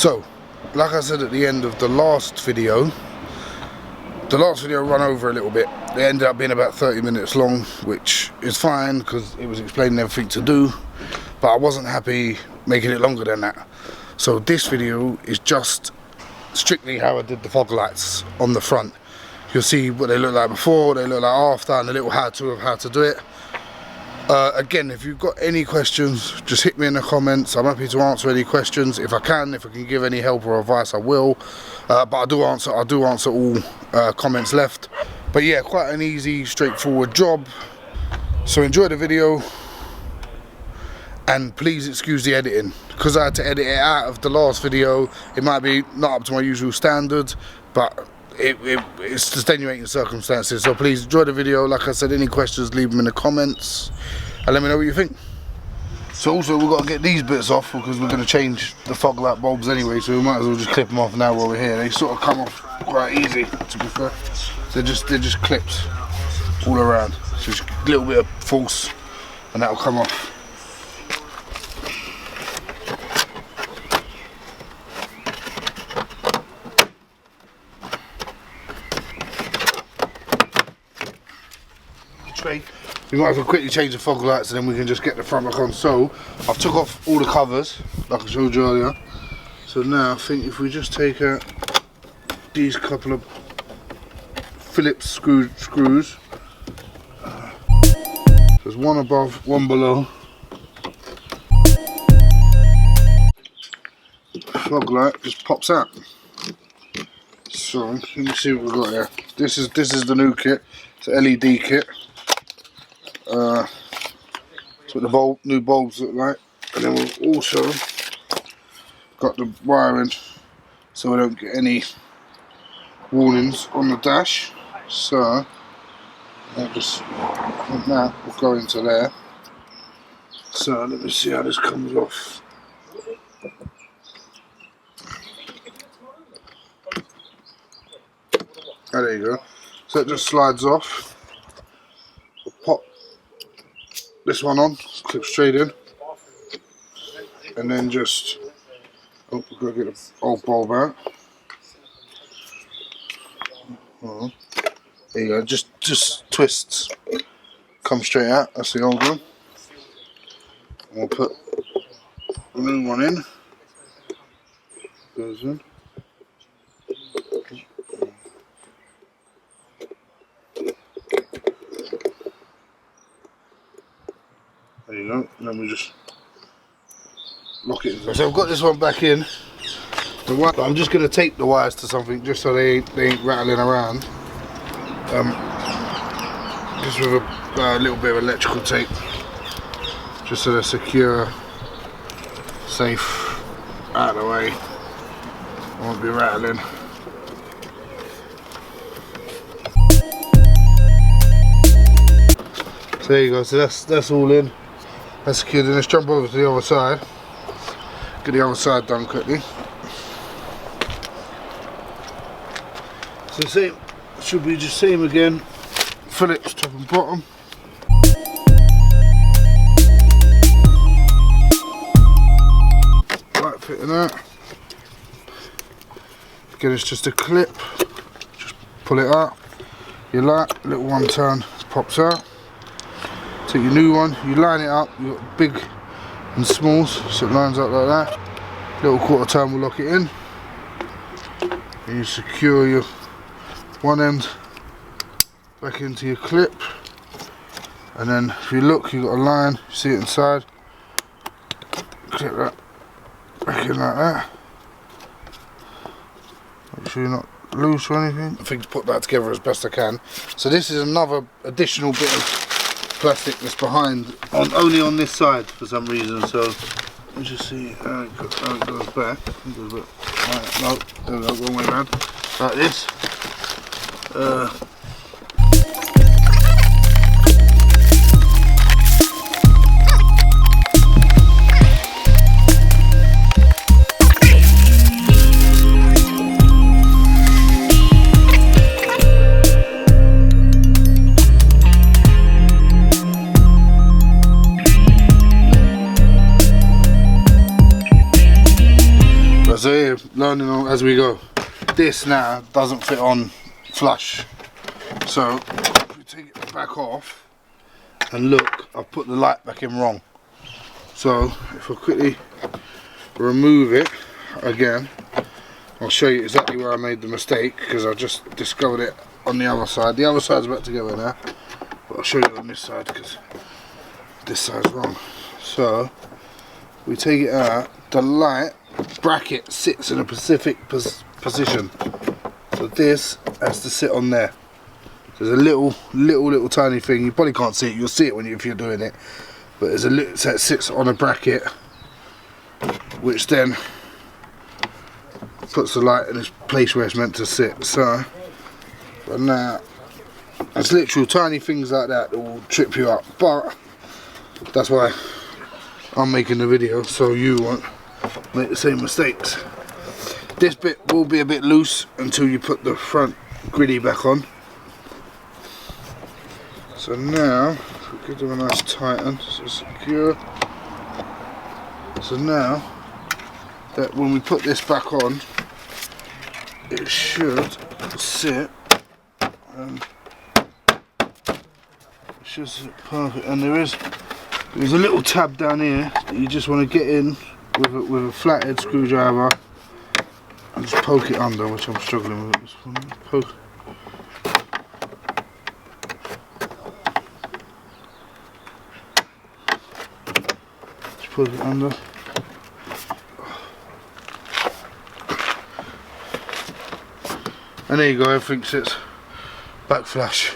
So, like I said at the end of the last video run over a little bit. It ended up being about 30 minutes long, which is fine because it was explaining everything to do, but I wasn't happy making it longer than that. So this video is just strictly how I did the fog lights on the front. You'll see what they look like before, what they look like after, and a little how-to of how to do it. Again, if you've got any questions, just hit me in the comments. I'm happy to answer any questions if I can give any help or advice, I will. But I do answer all comments left. But yeah, quite an easy, straightforward job. So enjoy the video, and please excuse the editing because I had to edit it out of the last video. It might be not up to my usual standards, but it's extenuating circumstances. So please enjoy the video. Like I said, any questions, leave them in the comments and let me know what you think. So also we've got to get these bits off because we're going to change the fog light bulbs anyway, so we might as well just clip them off now while we're here. They sort of come off quite easy, to be fair. They're just clipped all around, so just a little bit of force and that'll come off. We might as well quickly change the fog lights and then we can just get the front back on. So I've took off all the covers like I showed you earlier. So now I think if we just take out these couple of Phillips screws, there's one above, one below. Fog light just pops out. So let me see what we've got here. This is the new kit. It's an LED kit. That's what the new bulbs look like, and then we've also got the wiring so we don't get any warnings on the dash. So that will go into there. So let me see how this comes off. Oh, there you go. So it just slides off. We'll pop this one on, clip straight in, and then just, oh, we've got to get the old bulb out. Oh, there you go, just twists, come straight out. That's the old one. And we'll put the new one in. Goes in. There you go, and then we just lock it in. So I've got this one back in. But I'm just going to tape the wires to something just so they ain't rattling around. Just with a little bit of electrical tape, just so they're secure, safe, out of the way. I won't be rattling. So there you go. So that's all in. That's secured. Then let's jump over to the other side. Get the other side done quickly. So same, should be just same again. Phillips top and bottom. Right fitting out. Again, it's just a clip. Just pull it out. Your light, little one turn, pops out. Take your new one, you line it up, you've got big and smalls, so it lines up like that. Little quarter turn will lock it in. And you secure your one end back into your clip. And then if you look, you've got a line, you see it inside. Clip that back in like that. Make sure you're not loose or anything. I think to put that together as best I can. So this is another additional bit of plastic that's behind, only on this side for some reason. So let's just see how it goes back. It goes back. Right, no, there we go, wrong way around. Like this. So here, learning on as we go. This now doesn't fit on flush. So if we take it back off and look, I've put the light back in wrong. So if I quickly remove it again, I'll show you exactly where I made the mistake, because I just discovered it on the other side. The other side's about to go in there, but I'll show you on this side because this side's wrong. So we take it out, the light bracket sits in a specific position. So this has to sit on there. There's a little tiny thing. You probably can't see it. You'll see it if you're doing it. But there's a little, so it sits on a bracket, which then puts the light in its place where it's meant to sit. So, but now, it's literal tiny things like that that will trip you up. But that's why I'm making the video, so you won't make the same mistakes. This bit will be a bit loose until you put the front griddy back on. So now, we give them a nice tighten, so secure. So now, that when we put this back on, it should sit, and it should sit perfect. And there's a little tab down here that you just want to get in with a flathead screwdriver and just poke it under, which I'm struggling with. Just poke. Put it under. And there you go, everything sits back flush.